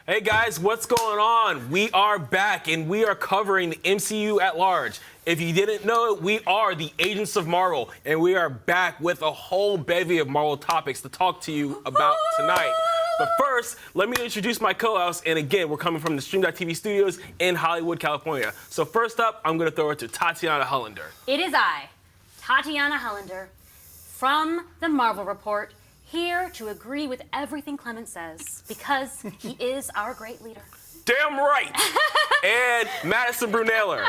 Hey guys, what's going on? We are back and we are covering the MCU at large. If you didn't know it, we are the Agents of Marvel, and we are back with a whole bevy of Marvel topics to talk to you about tonight. But first, let me introduce my co-host, and again, we're coming from the Stream.TV studios in Hollywood, California. So first up, I'm going to throw it to Tatiana Hullender. It is I, Tatiana Hullender, from the Marvel Report, here to agree with everything Clement says, because he is our great leader. Damn right! And Madison Brunoehler.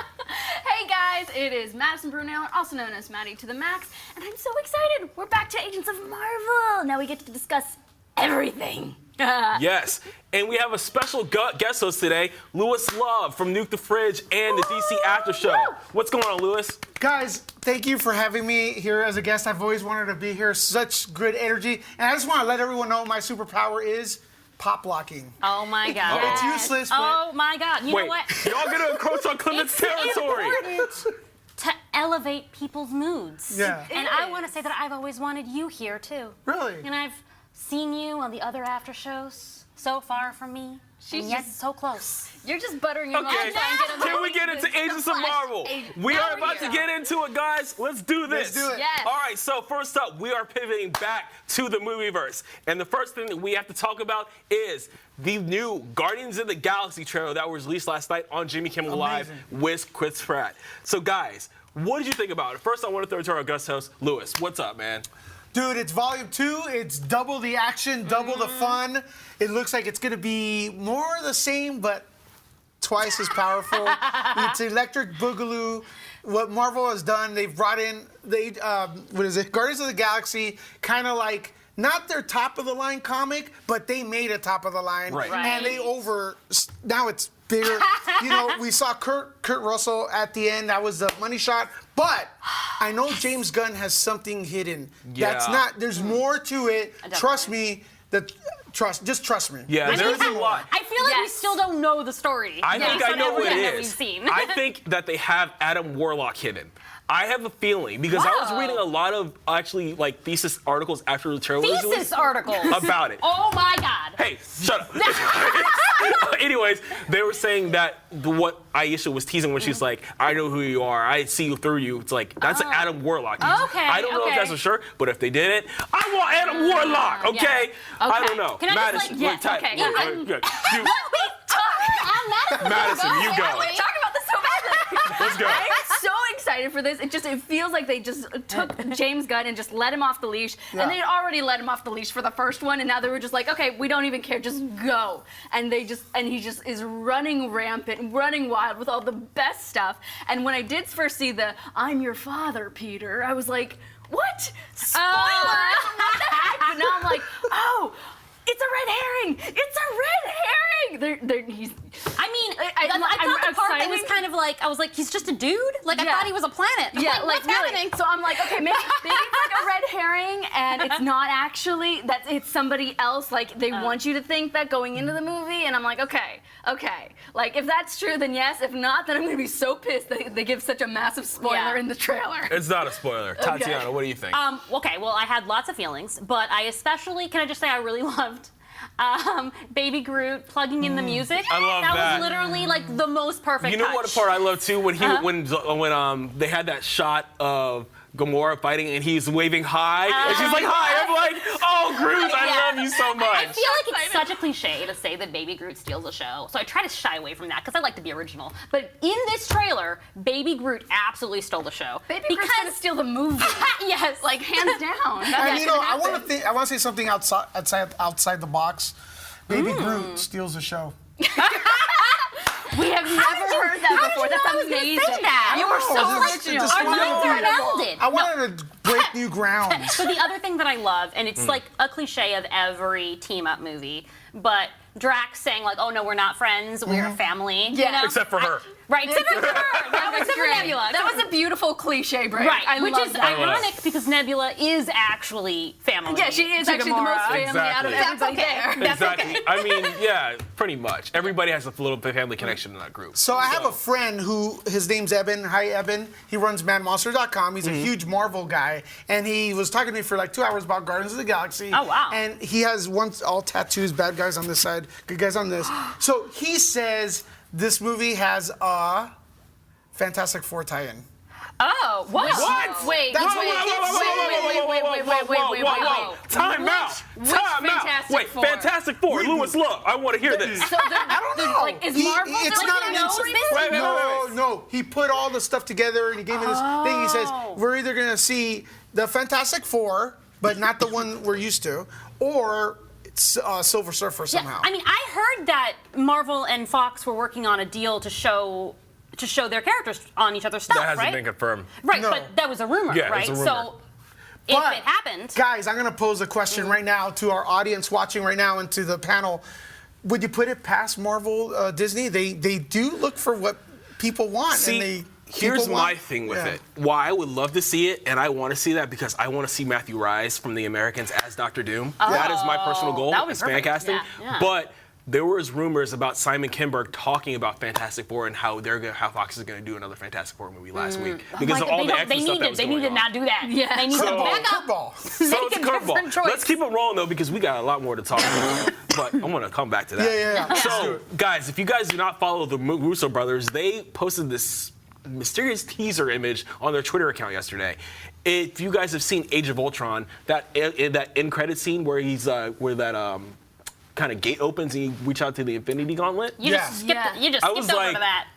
Hey guys, it is Madison Brunoehler, also known as Maddie to the Max, and I'm so excited. We're back to Agents of Marvel. Now we get to discuss everything. Yes, and we have a special guest host today, Lewis Love from Nuke the Fridge and the DC After Show. What's going on, Lewis? Guys, thank you for having me here as a guest. I've always wanted to be here. Such good energy. And I just want to let everyone know my superpower is pop locking. Oh my God. It's useless, but... Oh my God. You know what? Y'all gonna encroach on Clement's territory. To elevate people's moods. Yeah. And I want to say that I've always wanted you here too. Really? And I've seen you on the other after shows, so far from me, and yet so close. You're just buttering your mouth. Okay, can we get into Agents of Marvel? We are about to get into it, guys. Let's do this. Let's do it. Yes. All right, so first up, we are pivoting back to the movieverse. And the first thing that we have to talk about is the new Guardians of the Galaxy trailer that was released last night on Jimmy Kimmel Live with Chris Pratt. So, guys, what did you think about it? First, I want to throw it to our guest host, Lewis. What's up, man? Dude, it's volume 2. It's double the action, double the fun. It looks like it's going to be more the same, but twice as powerful. It's Electric Boogaloo. What Marvel has done, they've brought in, Guardians of the Galaxy, kind of like, not their top-of-the-line comic, but they made a top-of-the-line. Right. And now it's bigger. You know, we saw Kurt Russell at the end. That was the money shot. But I know James Gunn has something hidden. Yeah. That's not, there's more to it. Trust me. Just trust me. Yeah, there's a lot. I feel like we still don't know the story. I think I know what it that we've is. seen. I think that they have Adam Warlock hidden. I have a feeling, because I was reading a lot of actually like thesis articles after the trailer was released articles about it. Oh my God. Hey, shut up. Anyways, they were saying that what Aisha was teasing when she's like, I know who you are, I see you through you. It's like, that's an Adam Warlock. Okay, I don't know if that's for sure, but if they did it, I want Adam Warlock, okay? I don't know. Can I just, Madison, okay. Madison, you go. I want to talk about this so badly. Let's go. I'm so excited for this. It feels like they just took James Gunn and just let him off the leash. And they'd already let him off the leash for the first one, and now they were just like, okay, we don't even care, just go. And he just is running rampant, running wild with all the best stuff. And when I did first see the I'm your father, Peter, I was like, what? Spoilers! What the heck? But now I'm like, oh, it's a red herring! It's a red herring! I thought the part that was kind of like, I was like, he's just a dude? Like, I thought he was a planet. Yeah, like, what's happening? So I'm like, okay, maybe it's like a red herring, and it's not actually, it's somebody else. Like, they want you to think that going into the movie, and I'm like, okay. Like, if that's true, then yes. If not, then I'm going to be so pissed that they give such a massive spoiler in the trailer. It's not a spoiler. Tatiana, what do you think? Okay, well, I had lots of feelings, but I especially, can I just say I really loved Baby Groot plugging in the music. I love that. That was literally like the most perfect You know touch. what part I love too? When when they had that shot of Gamora fighting and he's waving hi and she's like hi. I'm like, oh Groot, I love you so much. I feel like it's such a cliche to say that Baby Groot steals a show, so I try to shy away from that because I like to be original. But in this trailer, Baby Groot absolutely stole the show. Baby Groot's gonna steal the movie. Yes, like hands down. And you know, I want to say something outside the box. Baby Groot steals the show. We have never heard that before. That's amazing. You were so original. Our minds are melded. I wanted to break new grounds. So the other thing that I love, and it's like a cliche of every team-up movie, but Drax saying like, "Oh no, we're not friends. We're a family." Yeah, you know? Except for her. Right, except for her. Except for Nebula. That was a beautiful cliche break. Right, which is that. ironic because Nebula is actually family. Yeah, she is actually the most family out of everybody there. That's Exactly. okay. I mean, yeah, pretty much. Everybody has a little bit family connection in that group. So I have a friend who, his name's Eben. Hi, Eben. He runs MadMonster.com. He's a huge Marvel guy. guy, and he was talking to me for like 2 hours about Guardians of the Galaxy. Oh, wow. And he has all tattoos, bad guys on this side, good guys on this. So he says this movie has a Fantastic Four tie-in. Oh, what? What? Wait, That's wait, wait. Time out. Which Time out. Fantastic Wait, Four? Fantastic Four. Lewis, look, I want to hear this. So I don't know. Like, is Marvel it's doing not it? an No, instant- Wait. No. He put all the stuff together and he gave me this thing. He says, we're either going to see the Fantastic Four, but not the one we're used to, or it's Silver Surfer somehow. I mean, I heard that Marvel and Fox were working on a deal to show their characters on each other's stuff, That hasn't right? been confirmed. Right, No. but that was a rumor, Yeah, right? it's a rumor. So if But, it happened, Guys, I'm going to pose a question right now to our audience watching right now and to the panel. Would you put it past Marvel, Disney? They do look for what people want. See, and here's people my want- thing with yeah. it. Why I would love to see it, and I want to see that because I want to see Matthew Rise from The Americans as Doctor Doom. That is my personal goal that would be as fan perfect. casting. Yeah. But there was rumors about Simon Kinberg talking about Fantastic Four and how Fox is going to do another Fantastic Four movie last week because of all the extra stuff that was they going need to on. not do that. Yeah. They need to So- back up. Curveball. So it's a Make a different curveball. choice. Let's keep it rolling though because we got a lot more to talk about. But I'm going to come back to that. Yeah. Let's do So, it. guys, if you guys do not follow the Russo brothers, they posted this mysterious teaser image on their Twitter account yesterday. If you guys have seen Age of Ultron, that end credit scene where that kind of gate opens and you reach out to the Infinity Gauntlet. You Yeah. just skipped. Yeah. You just I skipped was over like, to that.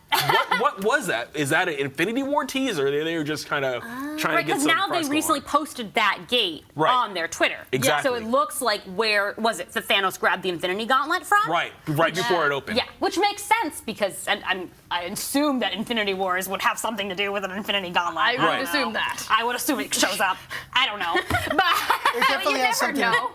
what was that? Is that an Infinity War teaser? Or they were just kind of trying to Right, get because some now they press recently going? posted that gate Right. on their Twitter. Exactly. So it looks like where was it? The Thanos grabbed the Infinity Gauntlet from? Right before it opened. Yeah, which makes sense because I assume that Infinity Wars would have something to do with an Infinity Gauntlet. I would Right. assume that. I would assume it shows up. I don't know, but It definitely You has never something. know.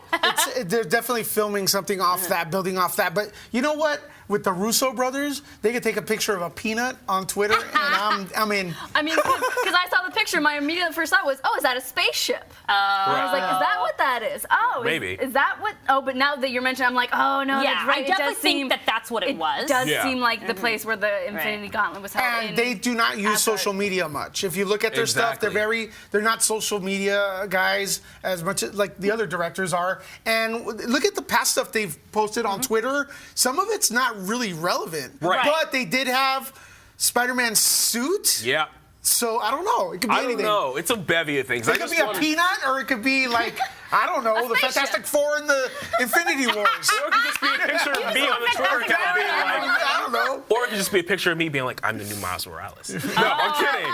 They're definitely filming something off that, building off that. But you know what? With the Russo brothers, they could take a picture of a peanut on Twitter, and I'm in. I mean, because I saw the picture, my immediate first thought was, oh, is that a spaceship? I was like, is that what that is? Oh, Maybe. Is that what? Oh, but now that you're mentioning, I'm like, oh no, yeah, that's right. I It definitely does think seem, that that's what it was. It does Yeah. seem like the place where the Infinity Gauntlet was held. And in they do not use Asgard. social media much. If you look at their stuff, Exactly. they're not social media guys as much as like the other directors are. And look at the past stuff they've posted on Twitter. Some of it's not really relevant. Right. But they did have Spider-Man's suit. Yeah. So I don't know. It could be I don't anything. know. It's a bevy of things. It could be a peanut, or it could be like, I don't know, the spaceship. Fantastic Four and the Infinity Wars. Or it could just be a picture of me on the Twitter account being like, I don't know. or it could just be a picture of me being like, I'm the new Miles Morales. No, I'm kidding.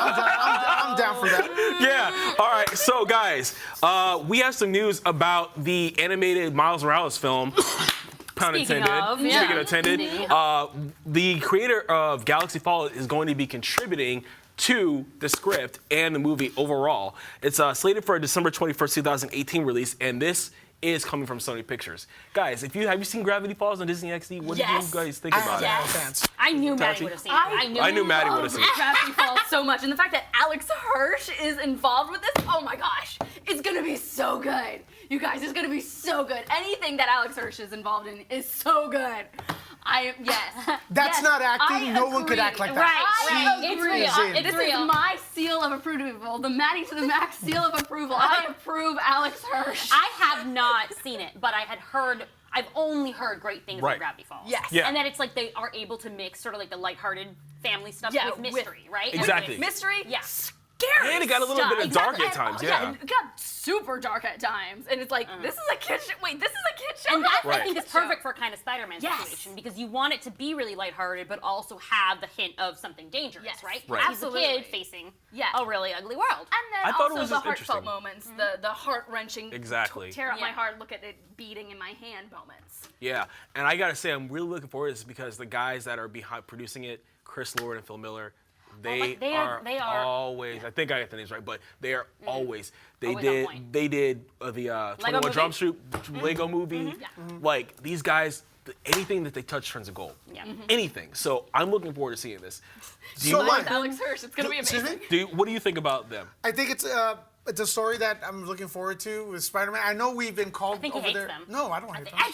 I'm down for that. Yeah. All right. So, guys, we have some news about the animated Miles Morales film. Pun Speaking intended. of, yeah. Speaking intended. The creator of Galaxy Fallout is going to be contributing to the script and the movie overall. It's slated for a December 21st, 2018 release, and this is coming from Sony Pictures. Guys, have you seen Gravity Falls on Disney XD? What Yes. did you guys think I about have it? no chance. I knew Maddie Tati? would have seen it. I knew Maddie would have seen it. Gravity Falls so much, and the fact that Alex Hirsch is involved with this, oh my gosh, it's gonna be so good. You guys, it's gonna be so good. Anything that Alex Hirsch is involved in is so good. Yes. That's Yes, not acting. I No one could agree. act like that. Right. I It's agree. real. in. It's This real. is my seal of approval, the Maddie to the Max seal of approval. I approve Alex Hirsch. I have not seen it, but I've only heard great things Right. about Gravity Falls. Yes. Yeah. And that it's like they are able to mix sort of like the lighthearted family stuff Yeah, with with- mystery, right? Exactly. Mystery. Yeah. Scary. And it got a little bit of dark at times, yeah. It got super dark at times, and it's like this is a kid show. Wait, this is a kid show. And that Right. I think is perfect for a kind of Spider-Man Yes. situation because you want it to be really lighthearted, but also have the hint of something dangerous, Yes. right? Right. He's a Absolutely. kid facing Yeah. a really ugly world. And then I thought it also was the just heartfelt interesting. moments, the heart wrenching, Exactly. tear up my Yeah. heart, look at it beating in my hand moments. Yeah, and I gotta say, I'm really looking forward to this because the guys that are behind producing it, Chris Lord and Phil Miller, they are always. I think I got the names right, but they are always. They Always on did. point. They did the 21 movie? Jump Street Lego movie. Yeah. Like these guys, anything that they touch turns to gold. Yeah. Anything. So I'm looking forward to seeing this. Do you So like what? that? Alex Hirsch, it's gonna be Excuse amazing. me? What do you think about them? I think it's a story that I'm looking forward to with Spider-Man. I know we've been called think he over hates there. them. No, I don't hate them. I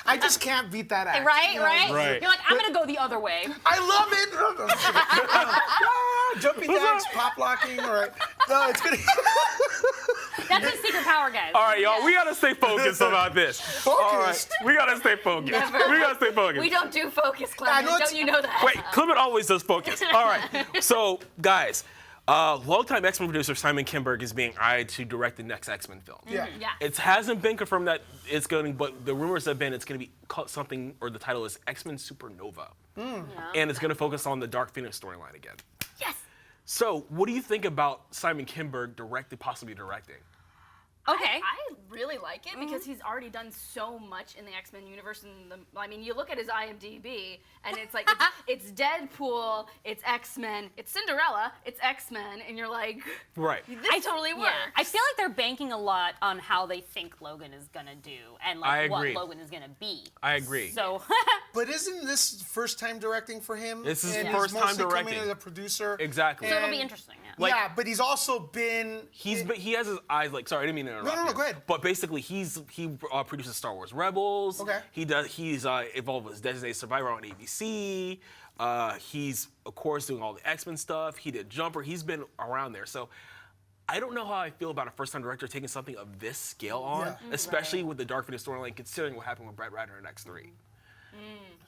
I just can't beat that act. right, you know? right. Right. You're like, I'm gonna go the other way. I love it. Jumping jacks, pop locking. All right. No, it's gonna. That's his secret power, guys. All right, y'all, we gotta stay focused about this. All right, Focused? we gotta stay focused. Never. We gotta stay focused. We don't do focus, Clement. know it's- Don't you know that? Wait, Clement always does focus. All right, so guys, longtime X-Men producer Simon Kinberg is being eyed to direct the next X-Men film. Yeah. Yeah. It hasn't been confirmed that it's going, but the rumors have been it's going to be called something, or the title is X-Men Supernova, and it's going to focus on the Dark Phoenix storyline again. Yes. So, what do you think about Simon Kinberg possibly directing? Okay. I really like it because he's already done so much in the X-Men universe. I mean, you look at his IMDb, and it's like it's Deadpool, it's X-Men, it's Cinderella, it's X-Men, and you're like, Right. this totally works. Yeah, I feel like they're banking a lot on how they think Logan is gonna do and I like what agree. Logan is gonna be. I agree. So But isn't this first time directing for him? This is And first he's time mostly directing. coming as a producer. Exactly. it'll And- be interesting. Yeah. Like- yeah, but he's also been. He has his eyes like. Sorry, I didn't mean to interrupt. no, you. go ahead. But basically, he produces Star Wars Rebels. Okay. He's involved with Designated Survivor on ABC. He's of course doing all the X-Men stuff. He did Jumper. He's been around there. So I don't know how I feel about a first-time director taking something of this scale on, Yeah. especially with the Dark Phoenix storyline, considering what happened with Brett Ratner in X3.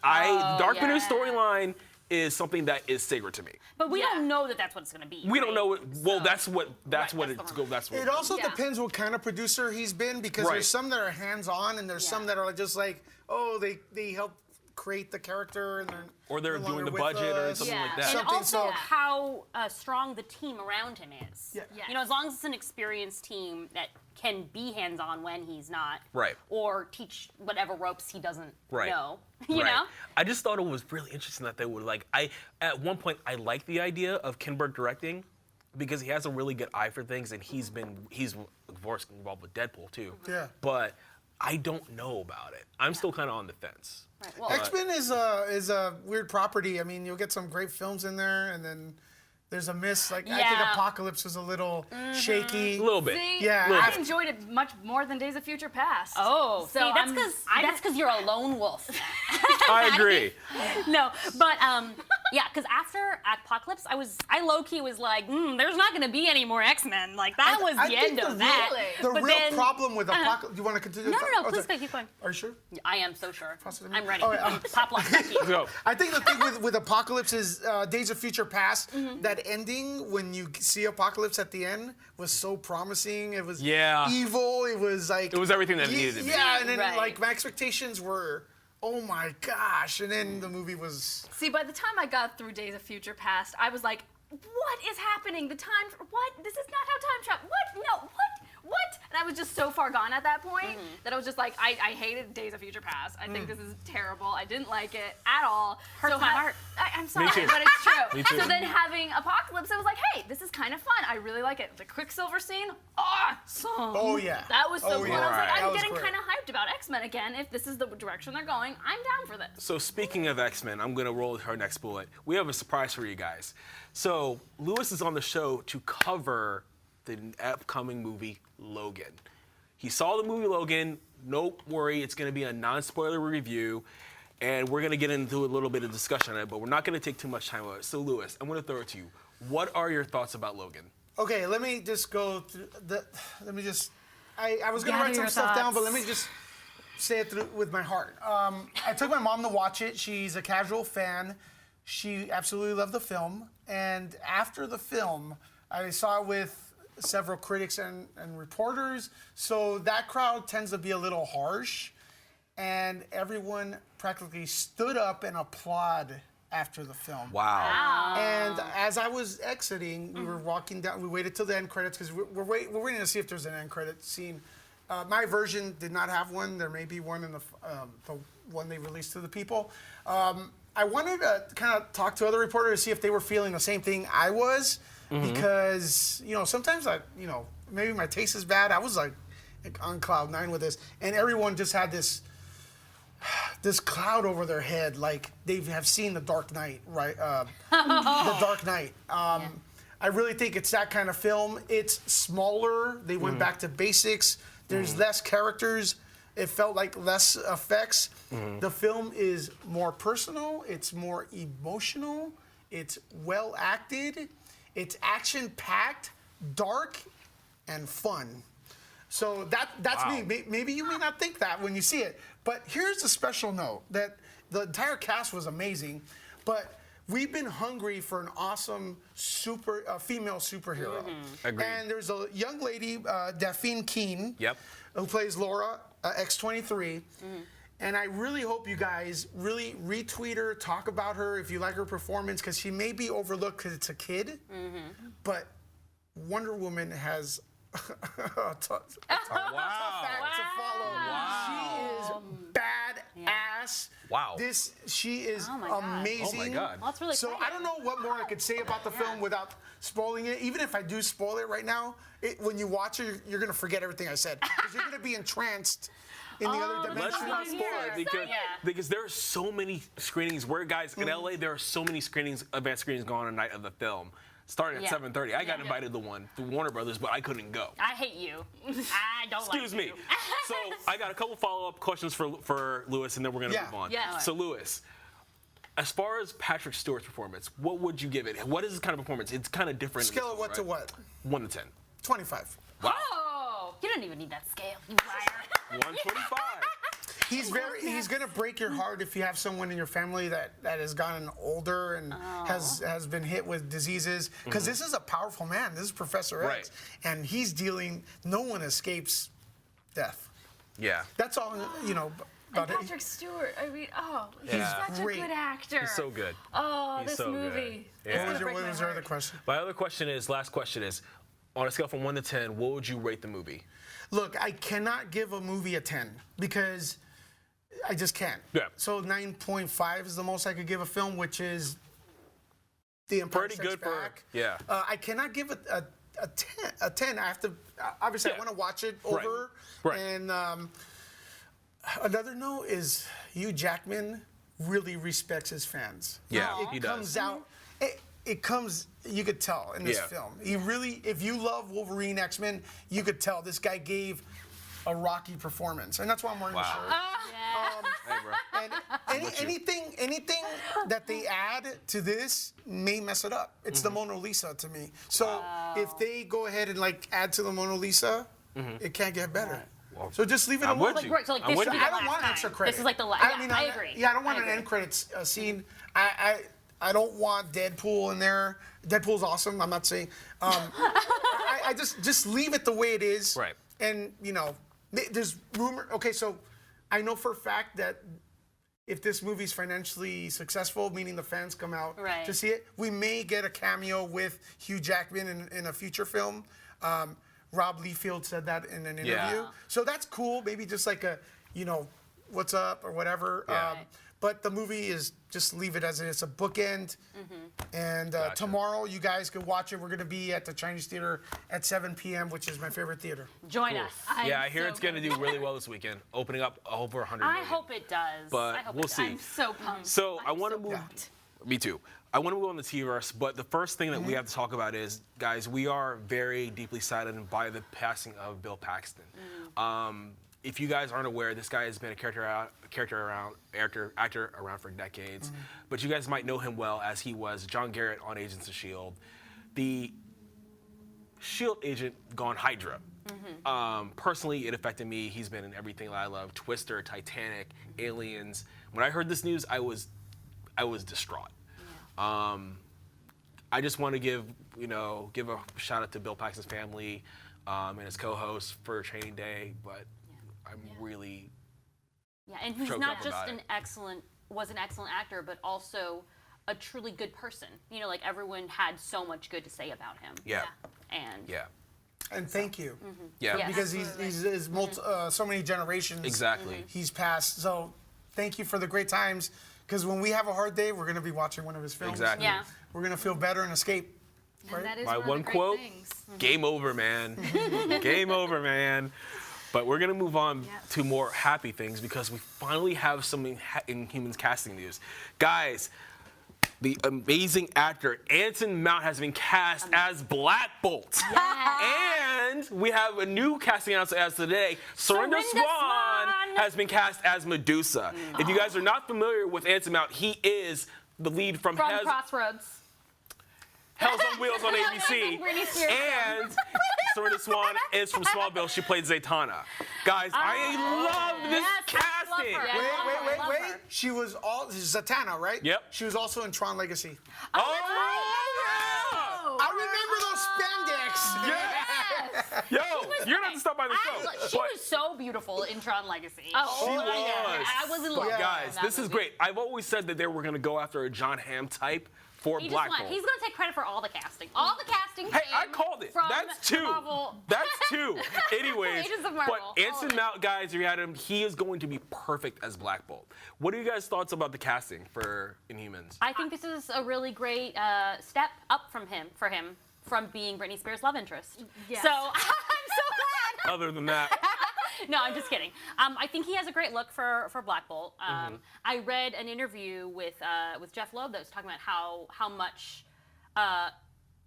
Oh, The Dark Phoenix yeah. storyline is something that is sacred to me. But we Yeah. don't know that that's what it's gonna be. We don't right? know. Well, So- that's what that's the it's rumor. That's what It also Yeah. depends what kind of producer he's been because Right. there's some that are hands-on and there's Yeah. some that are just like, oh, they help create the character and Or they're no doing longer the with budget or us. something Yeah. like that. And Something also so- how strong the team around him is. Yeah. Yes. You know, as long as it's an experienced team that can be hands-on when he's not. Right. Or teach whatever ropes he doesn't Right. know. You Right. know? I just thought it was really interesting that they would at one point I liked the idea of Kinberg directing because he has a really good eye for things and he's of course involved with Deadpool too. Yeah. But I don't know about it. I'm still kind of on the fence. Right. Well, X-Men is a weird property. I mean, you'll get some great films in there, and then there's a miss. Like I think Yeah. Apocalypse was a little shaky. A little bit. See, Yeah. I Little. enjoyed it much more than Days of Future Past. oh, so see, that's I'm- because you're a lone wolf. I agree. No, but yeah, because after Apocalypse, I low key was like, there's not gonna be any more X-Men. Like that was I the think end the of that. Really? The But real then- problem with Apocalypse. Do you want to continue? No, Oh, please sorry. keep going. Are you sure? I am so sure. Possibly. I'm ready. Oh, yeah. Pop lock, thank you. So, I think the thing with Apocalypse is Days of Future Past. Mm-hmm. That ending when you see Apocalypse at the end was so promising. It was Yeah. evil. It was like It was everything that it needed to be. Yeah, and then Right. like my expectations were, oh my gosh, and then the movie was. See, by the time I got through Days of Future Past, I was like, what is happening? What? This is not how time travel. What? No, what? And I was just so far gone at that point that I was just like, I hated Days of Future Past. I think this is terrible. I didn't like it at all. Hurts my heart. I'm sorry, too. but it's true. Me too. So then having Apocalypse, I was like, hey, this is kind of fun. I really like it. The Quicksilver scene, awesome. Oh yeah. That was so Oh, cool. yeah. And I was like, Right. That I'm was getting great. kind of hyped about X-Men again. If this is the direction they're going, I'm down for this. So speaking of X-Men, I'm gonna roll with her next bullet. We have a surprise for you guys. So Lewis is on the show to cover the upcoming movie Logan. He saw the movie Logan. Don't worry, it's gonna be a non-spoiler review, and we're gonna get into a little bit of discussion on it, but we're not gonna take too much time on it. So Lewis, I'm gonna throw it to you. What are your thoughts about Logan? Okay, let me just go through let me just. I was gonna Gather write some your stuff down, but thoughts. let me just say it through with my heart. I took my mom to watch it. She's a casual fan. She absolutely loved the film, and after the film, I saw it with several critics and reporters. So that crowd tends to be a little harsh, and everyone practically stood up and applauded after the film. Wow. And as I was exiting, we were walking down. We waited till the end credits because we're waiting to see if there's an end credit scene. My version did not have one. There may be one in the one they released to the people. I wanted to kind of talk to other reporters to see if they were feeling the same thing I was, because sometimes maybe my taste is bad. I was like on cloud nine with this, and everyone just had this cloud over their head, like they have seen The Dark Knight, right? The Dark Knight. I really think it's that kind of film. It's smaller. They went back to basics. There's less characters. It felt like less effects. The film is more personal. It's more emotional. It's well acted. It's action-packed, dark, and fun. So that's Wow. me. Maybe you may not think that when you see it. But here's a special note that the entire cast was amazing, but we've been hungry for an awesome female superhero. Agreed. And there's a young lady, Daphne Keane, Yep. who plays Laura, X-23. And I really hope you guys really retweet her, talk about her if you like her performance, because she may be overlooked because it's a kid. But Wonder Woman has a tough act to follow. She is badass. Wow. She is Oh my God. amazing. Oh my God. Well, that's really So exciting. I don't know what more I could say about the film without spoiling it. Even if I do spoil it right now, when you watch it, you're going to forget everything I said. Because you're going to be entranced in the other dimension. Let's not Exciting. spoil it because there are so many screenings where, guys, in LA, there are so many advanced screenings going on the night of the film. Starting at 7:30. I got invited to one through Warner Brothers, but I couldn't go. I hate you. I don't Excuse like me. So I got a couple follow-up questions for Lewis, and then we're going to move on. Yeah. So Lewis, as far as Patrick Stewart's performance, what would you give it? What is this kind of performance? It's kind of different. Scale of what to what? 1 to 10. 25. Wow. Oh, you don't even need that scale, you liar. 125. He's gonna break your heart if you have someone in your family that has gotten older and has been hit with diseases. Because this is a powerful man. This is Professor X, and he's dealing. No one escapes death. Yeah. That's all about it. Patrick Stewart. I mean, he's Yeah. such Great. a good actor. He's so good. Oh, He's this so good. movie. Yeah. It's What gonna was break my your other heart. question? My other question is, last question is, on a scale from 1 to 10, what would you rate the movie? Look, I cannot give a movie a 10 because I just can't. Yeah. So 9.5 is the most I could give a film, which is The Empire Pretty Strikes good for- Back. yeah. I cannot give it a 10. A 10. I have to. Obviously, Yeah. I want to watch it Right. over. Right. And another note is Hugh Jackman really respects his fans. Yeah, It he comes does. out. It comes. You could tell in this Yeah. film. He really, if you love Wolverine, X-Men, you could tell this guy gave a Rocky performance, and that's why I'm wearing the Wow. shirt. Hey, bro. And anything that they add to this may mess it up. It's the Mona Lisa to me. So if they go ahead and add to the Mona Lisa, it can't get better. So just leave it I'm alone. with you. Right, so like I'm this with should be you. the I don't last want time. extra credit. This is like the last. I agree. Yeah, I don't want I an agree. end credits scene. I don't want Deadpool in there. Deadpool's awesome. I'm not saying. I just leave it the way it is. Right. And there's rumor. Okay, so I know for a fact that if this movie's financially successful, meaning the fans come out Right. to see it, we may get a cameo with Hugh Jackman in a future film. Rob Liefeld said that in an interview. Yeah. So that's cool. Maybe just like a, what's up or whatever. Yeah. But the movie is just leave it as it is. It's a bookend. And tomorrow you guys can watch it. We're going to be at the Chinese Theater at 7 p.m., which is my favorite theater. Join us. Yeah, I hear it's going to do really well this weekend, opening up over 100 I million. hope it does. But I hope we'll it does. see. I'm so pumped. So I want to so move. pumped. Me too. I want to move on the T-verse, but the first thing that we have to talk about is, guys, we are very deeply saddened by the passing of Bill Paxton. If you guys aren't aware, this guy has been actor around for decades, but you guys might know him well as he was John Garrett on Agents of S.H.I.E.L.D., the S.H.I.E.L.D. agent gone Hydra. Personally, it affected me. He's been in everything that I love: Twister, Titanic, Aliens. When I heard this news, I was distraught. I just want to give a shout out to Bill Paxton's family and his co-host for Training Day, but I'm really Yeah, and he's choked not up just about an it. excellent actor, but also a truly good person. Everyone had so much good to say about him. yeah. And Yeah. And thank you. Yeah. Yes. Because he's so many generations. Exactly. He's passed. So thank you for the great times. Because when we have a hard day, we're going to be watching one of his films. Exactly. Yeah. We're going to feel better and escape. And that is My one one of the great quote: things. "Game over, man. Game over, man." But we're gonna move on to more happy things because we finally have some Inhumans casting news, guys. The amazing actor Anson Mount has been cast as Black Bolt, and we have a new casting announcement as today. Surinder Swan has been cast as Medusa. If you guys are not familiar with Anson Mount, he is the lead from from Crossroads. Hell's on Wheels on ABC. Britney Spears And Serena Swan is from Smallville. She played Zatanna. Guys, I love this yes, casting. love her. Wait. love her. She was all Zatanna, right? Yep. She was also in Tron Legacy. Oh, I remember those spandex. yeah. Yo, you're not to stop by the show. She but was so beautiful in Tron Legacy. she was. I was in love. Guys, with that this is movie. great. I've always said that they were going to go after a John Hamm type for He Black just Bolt. He's going to take credit for all the casting. All the casting. Hey, I came called it. from That's the two. Marvel. That's two. Anyways, Agents of Marvel. but Anson Mount, guys, if you had him, he is going to be perfect as Black Bolt. What are you guys' thoughts about the casting for Inhumans? I think this is a really great step up for him from being Britney Spears' love interest. Yes. So I'm so glad. Other than that, No, I'm just kidding. I think he has a great look for Black Bolt. I read an interview with Jeff Loeb that was talking about how much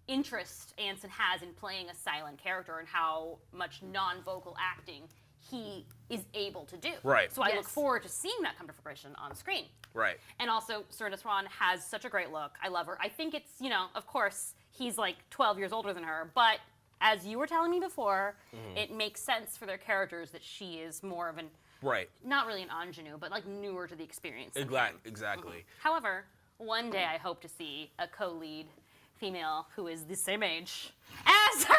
interest Anson has in playing a silent character and how much non-vocal acting he is able to do. Right. So I look Yes. forward to seeing that come to fruition on screen. right. And also, Serena Swan has such a great look. I love her. I think it's, of course, he's like 12 years older than her, but as you were telling me before, it makes sense for their characters that she is more of an, Right. not really an ingenue, but like newer to the experience. than him. Exactly. However, one day I hope to see a co-lead female who is the same age as her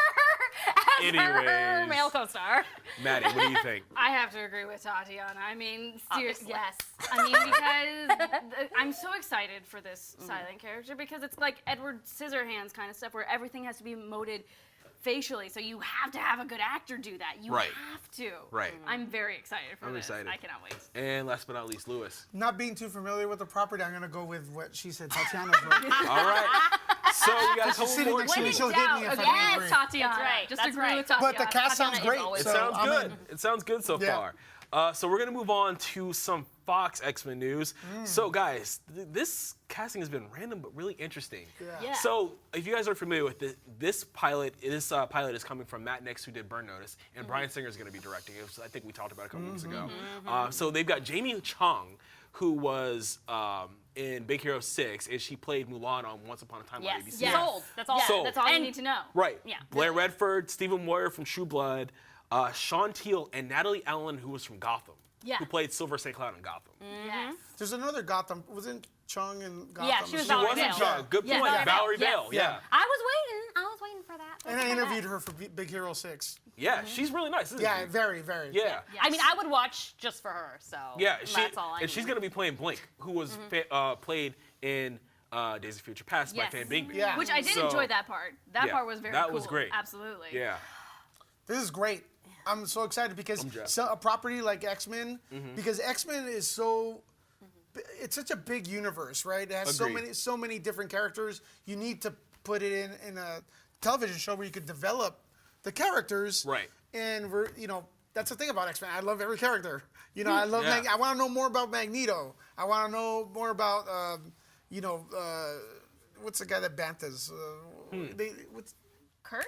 Anyways. male co-star. Maddie, what do you think? I have to agree with Tatiana. I mean, seriously. Obviously. Yes. I mean, because I'm so excited for this silent character because it's like Edward Scissorhands kind of stuff where everything has to be emoted facially. So you have to have a good actor do that. You Right. have to. Right. I'm very excited for I'm this. excited. I cannot wait. And last but not least, Lewis. Not being too familiar with the property, I'm going to go with what she said, Tatiana's right. All right. So we got a couple sitting more next to me, teams. she'll hit me if I don't Yes, agree. Tatiana. That's right. Just That's agree right. with Tatiana. But the cast sounds Tatiana is great. always It so sounds I'm good. in. It sounds good so Yeah. far. So we're gonna move on to some Fox X-Men news. So guys, this casting has been random but really interesting. Yeah. So if you guys are familiar with this pilot is coming from Matt Nix, who did Burn Notice, and Bryan Singer is going to be directing it. I think we talked about it a couple weeks ago. So they've got Jamie Chung, who was in Big Hero 6, and she played Mulan on Once Upon a Time Yes. on ABC. Yes. Sold. That's all. Sold. That's all you And- need to know. Right. Yeah. Blair Redford, Stephen Moyer from True Blood, Sean Teal, and Natalie Ellen, who was from Gotham. Yeah. Who played Silver St. Cloud in Gotham. Yes. There's another Gotham. Wasn't Chung in Gotham? Yeah, she was She Valerie wasn't Vale. John. Good Yeah, point. Valerie Valerie Vale. Vale. Yes. Yeah. I was waiting for that. And I interviewed her for Big Hero 6. Yeah, she's really nice, isn't Yeah, she? very, very. Yeah. I mean, I would watch just for her. So Yeah, that's all I and she's need. going to be playing Blink, who was played in Days of Future Past by Yes. Fan Bingbing. Yeah. Which I did So- enjoy that part. That Yeah, part was very that cool. was great. Absolutely. Yeah. This is great. I'm so excited because Jeff. a property like X-Men, because X-Men is so, it's such a big universe, right? It has Agreed. so many different characters. You need to put it in a television show where you could develop the characters. Right. And that's the thing about X-Men. I love every character. I love. Yeah. I want to know more about Magneto. I want to know more about, what's the guy that bantas? What's Kurt?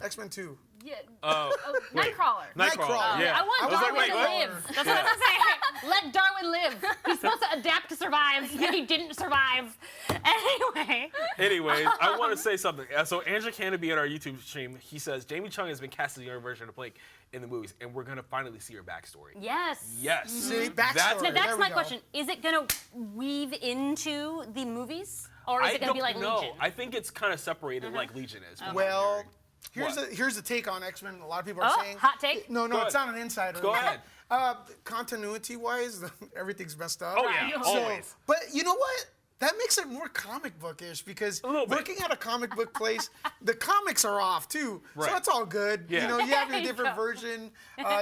X-Men 2? Yeah. Oh, wait. Nightcrawler. Nightcrawler. Yeah. I want was like, Darwin wait, to what? live. That's what I'm saying. Let Darwin live. He's supposed to adapt to survive, and he didn't survive. Anyway. Anyways, I want to say something. So Andrew Canopy at our YouTube stream, he says Jamie Chung has been cast as a younger version of Blake in the movies, and we're gonna finally see her backstory. Yes. Yes. See, backstory. That's- Now There that's we my go. question. Is it going to weave into the movies, or is I it going to don't be like know. Legion? I think it's kind of separated like Legion is. from what I'm Well, hearing. here's the take on X-Men. A lot of people are Oh, saying hot take? No, Go it's ahead. not an insider. Go ahead. Continuity-wise, everything's messed up. Oh yeah, So- always. But you know what? That makes it more comic bookish because little bit. working at a comic book place, the comics are off too. Right. So it's all good. Yeah. You have your There you different go. version,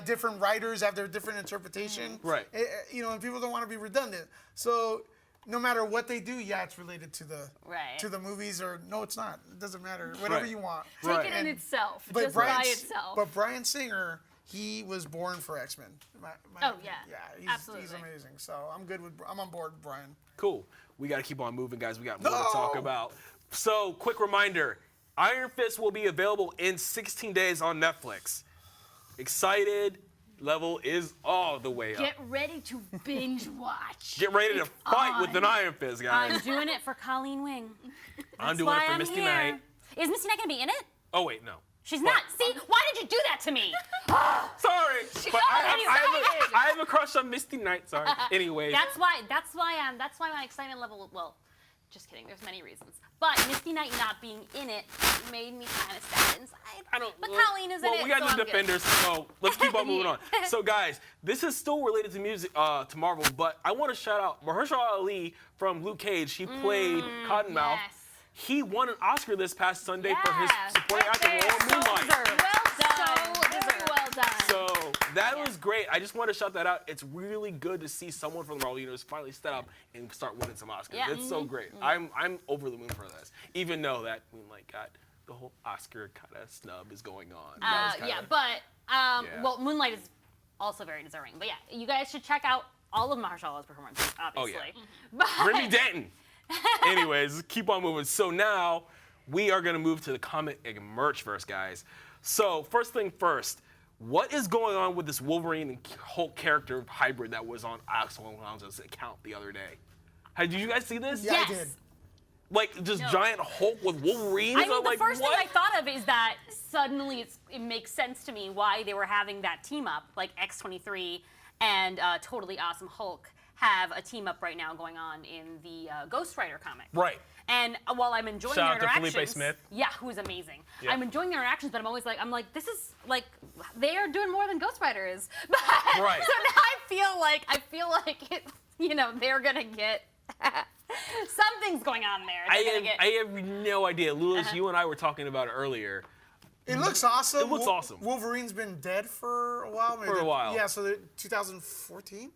different writers have their different interpretation. Right. And people don't want to be redundant. So no matter what they do, it's related to the Right. to the movies, or no, it's not. It doesn't matter. Whatever Right. you want. Take Right. it in itself. But Just by itself. But Bryan Singer, he was born for X-Men. Oh, yeah. Yeah, he's Absolutely. amazing. So I'm on board with Bryan. Cool. We got to keep on moving, guys. We got more to No! talk about. So, quick reminder: Iron Fist will be available in 16 days on Netflix. Excited? level is all the way up. Get ready to binge watch. Get ready to fight with an iron fist, guys. I'm doing it for Colleen Wing. I'm doing Why it for I'm Misty here. Knight. Is Misty Knight gonna be in it? Oh wait, no. She's not. See, why did you do that to me? Sorry, but I have a crush on Misty Knight. Sorry. Anyways. That's why my excitement level. Well, just kidding. There's many reasons, but Misty Knight not being in it made me kind of sad inside. But Colleen is in it. Well, we got so new I'm good. defenders, so let's keep on moving on. So, guys, this is still related to music, to Marvel, but I want to shout out Mahershala Ali from Luke Cage. He played Cottonmouth. Yes. He won an Oscar this past Sunday for his Yeah, supporting right actor there. role in So Moonlight. deserved. Very well done. So that was great. I just want to shout that out. It's really good to see someone from the Marvel Universe finally step up and start winning some Oscars. Yeah. It's so great. I'm over the moon for this, even though that Moonlight got the whole Oscar kind of snub is going on. That was kinda- Well, Moonlight is also very deserving. But yeah, you guys should check out all of Mahershala's performances, obviously. But Remy Denton. Anyways, keep on moving. So now we are going to move to the comic and merch verse, guys. So first thing first, what is going on with this Wolverine and Hulk character hybrid that was on Axel Alonso's account the other day? Did you guys see this? Yeah, yes. I did. Like just giant Hulk with Wolverine. I mean, the like, first what? thing I thought of is that suddenly it makes sense to me why they were having that team up, like X-23 and Totally Awesome Hulk have a team up right now going on in the Ghost Rider comic. Right. And while I'm enjoying Shout their out to interactions, Felipe Smith. yeah, who's amazing. Yeah. I'm enjoying their interactions, but I'm like, this is like they are doing more than Ghost Rider is. But, Right. So now I feel like it, they're gonna get something's going on there. I have no idea. Lewis, you and I were talking about it earlier. It looks awesome. It looks awesome. Wolverine's been dead for a while. For a while. Yeah, so 2014?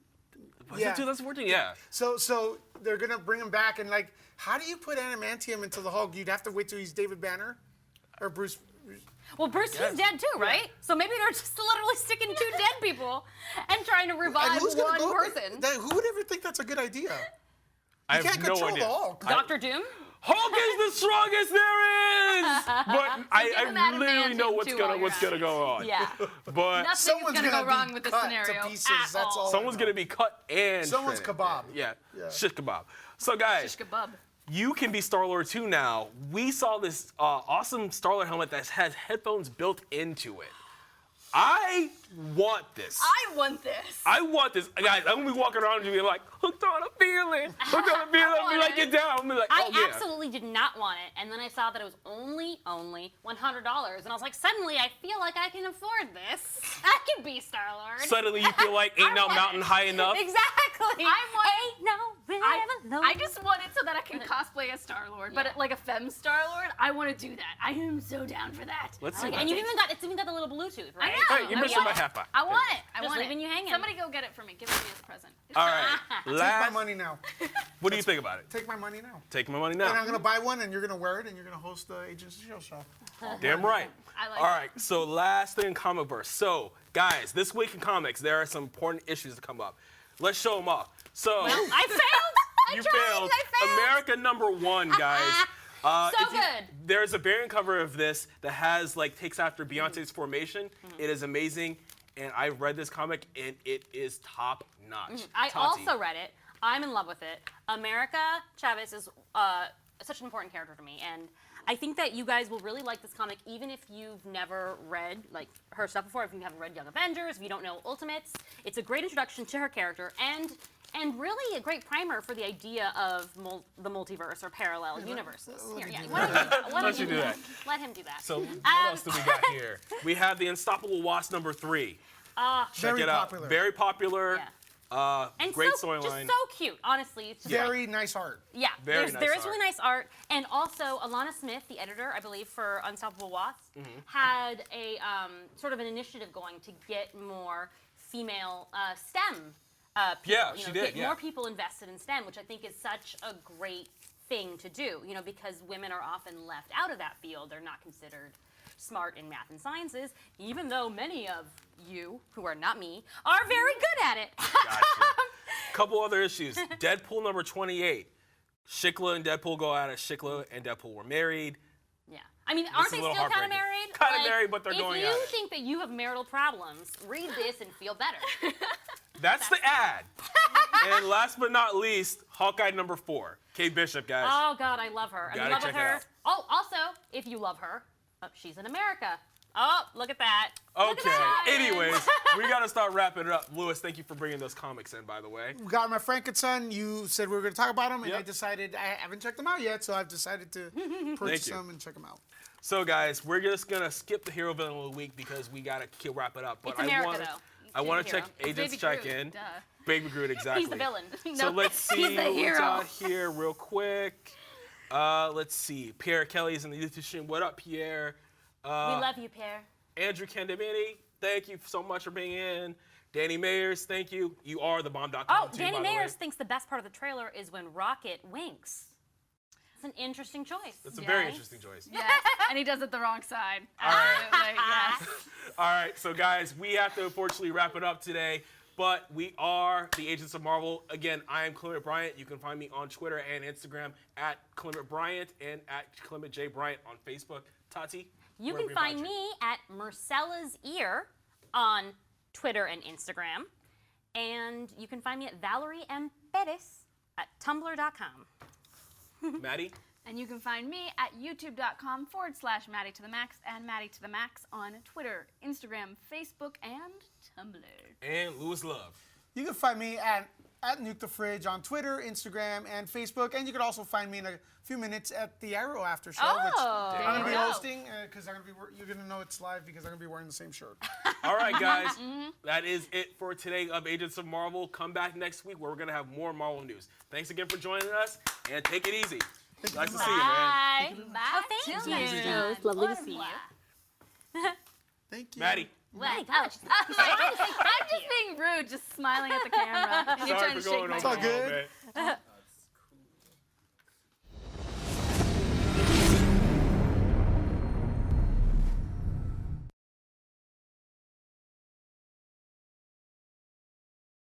Was it 2014? Yeah. So they're gonna bring him back, and like, how do you put adamantium into the Hulk? You'd have to wait till he's David Banner, or Bruce. Well, Bruce, he's dead too, right? So maybe they're just literally sticking two dead people and trying to revive And who's gonna one go? person. Who would ever think that's a good idea? I You have can't no control idea. the Hulk. Doctor Doom? Hulk is the strongest there is. But I him literally know adamantium, what's too, gonna while you're what's at gonna it. go on. Yeah. But Nothing Someone's is gonna go be wrong with this cut scenario to pieces. at That's all. all. someone's gonna be cut and Someone's shredded. kebab. Yeah. Yeah. Shish kebab. So guys, Shish kebab. you can be Star-Lord too now. We saw this awesome Star-Lord helmet that has headphones built into it. I want this. I want this. I want this. Guys, I'm gonna be walking around and be like, hooked on a feeling. Hooked on a feeling. I'm want like, it. get down. I'm like, I oh yeah. absolutely did not want it, and then I saw that it was only $100, and I was like, suddenly I feel like I can afford this. I can be Star-Lord. Suddenly you feel like ain't no want mountain it. high enough. Exactly. Ain't no river low. I just want it so that I can cosplay as Star-Lord, but Yeah. like a femme Star-Lord, I want to do that. I am so down for that. Let's see. and that. you've it's even got the little Bluetooth, I right? know. Hey, you're I missing want my it. half eye. I want it. I Just want leaving it. you hanging. Somebody go get it for me. Give it to me as a present. All right. Take my Last. money now. What do you think about it? Take my money now. Take my money And now. I'm gonna buy one, and you're gonna wear it, and you're gonna host the Agents of S.H.I.E.L.D. show. Damn right. I like All right. So last thing in comic verse. So guys, this week in comics, there are some important issues to come up. Let's show them off. So I failed. you I failed. failed. America #1, guys. So if you- good. There's a variant cover of this that has takes after Beyonce's Formation. It is amazing, and I've read this comic and it is top notch. I Tati. also read it. I'm in love with it. America Chavez is such an important character to me, and I think that you guys will really like this comic, even if you've never read her stuff before. If you haven't read Young Avengers, if you don't know Ultimates, it's a great introduction to her character, and really a great primer for the idea of the multiverse or parallel universes. Here, yeah, why don't you do that? Let him do that. So what else do we got here? We have the Unstoppable Wasp #3. Check Very it out. popular. Very popular. Yeah. And Great so, storyline. just so cute, honestly. It's just Very nice art. Yeah, Very there nice is really art. nice art, and also Alana Smith, the editor, I believe, for Unstoppable Wasp, Mm-hmm. had a sort of an initiative going to get more female STEM people. Yeah, she did, Get yeah. more people invested in STEM, which I think is such a great thing to do. Because women are often left out of that field; they're not considered smart in math and sciences, even though many of you, who are not me, are very good at it. Gotcha. Couple other issues. Deadpool #28. Shikla and Deadpool go out. Shikla and Deadpool were married. Yeah. I mean, aren't is a they little still kind of heartbreaking. married? Kinda married, but they're going at If it. you think that you have marital problems, read this and feel better. That's the ad. And last but not least, Hawkeye number 4, Kate Bishop, guys. Oh God, I love her. I'm in Gotta love with check it her. out. Oh, also, if you love her, she's in America. Oh, look at that. Look at Okay. that. Anyways, we gotta start wrapping it up. Lewis, thank you for bringing those comics in, by the way. We got my Frankenson. You said we were going to talk about them, and Yep. I decided I haven't checked them out yet, so I've decided to purchase you. them and check them out. So, guys, we're just gonna skip the hero villain of the week because we gotta wrap it up. But It's America, wanna, though. I want to Hero. check It's Agents Baby check Groot, in. duh. Baby Groot, exactly. He's the villain. So No, let's see he's the what's hero. out here real quick. Let's see. Pierre Kelly's in the edition. What up, Pierre? We love you, Pierre. Andrew Candamini, thank you so much for being in. Danny Mayers, thank you. You are the bomb.com Oh, too, Danny by the way. Mayers thinks the best part of the trailer is when Rocket winks. It's an interesting choice. That's a very Yes. interesting choice. Yes, and he does it the wrong side. right. Absolutely, yes. All right, so guys, we have to unfortunately wrap it up today, but we are the Agents of Marvel. Again, I am Clement Bryant. You can find me on Twitter and Instagram at Clement Bryant and at Clement J Bryant on Facebook. Tati? You where can we find me at Marcella's Ear on Twitter and Instagram. And you can find me at Valerie M. Pettis at tumblr.com. Maddie? And you can find me at youtube.com/Maddie to the Max and Maddie to the Max on Twitter, Instagram, Facebook, and Tumblr. And Lewis Love. You can find me at Nuke the Fridge on Twitter, Instagram, and Facebook. And you can also find me in a few minutes at the Arrow After Show, which Oh, I'm going to be there you go. hosting because you're going to know it's live because I'm going to be wearing the same shirt. All right, guys, that is it for today of Agents of Marvel. Come back next week where we're going to have more Marvel news. Thanks again for joining us, and take it easy. Nice to see you, man. Bye. Oh, thank Till you. next time. It was lovely to see Au you. Thank you. Maddie. Well, I'm just being rude, just smiling at the camera. And you're Sorry trying for to shake going my over all hand. good. man.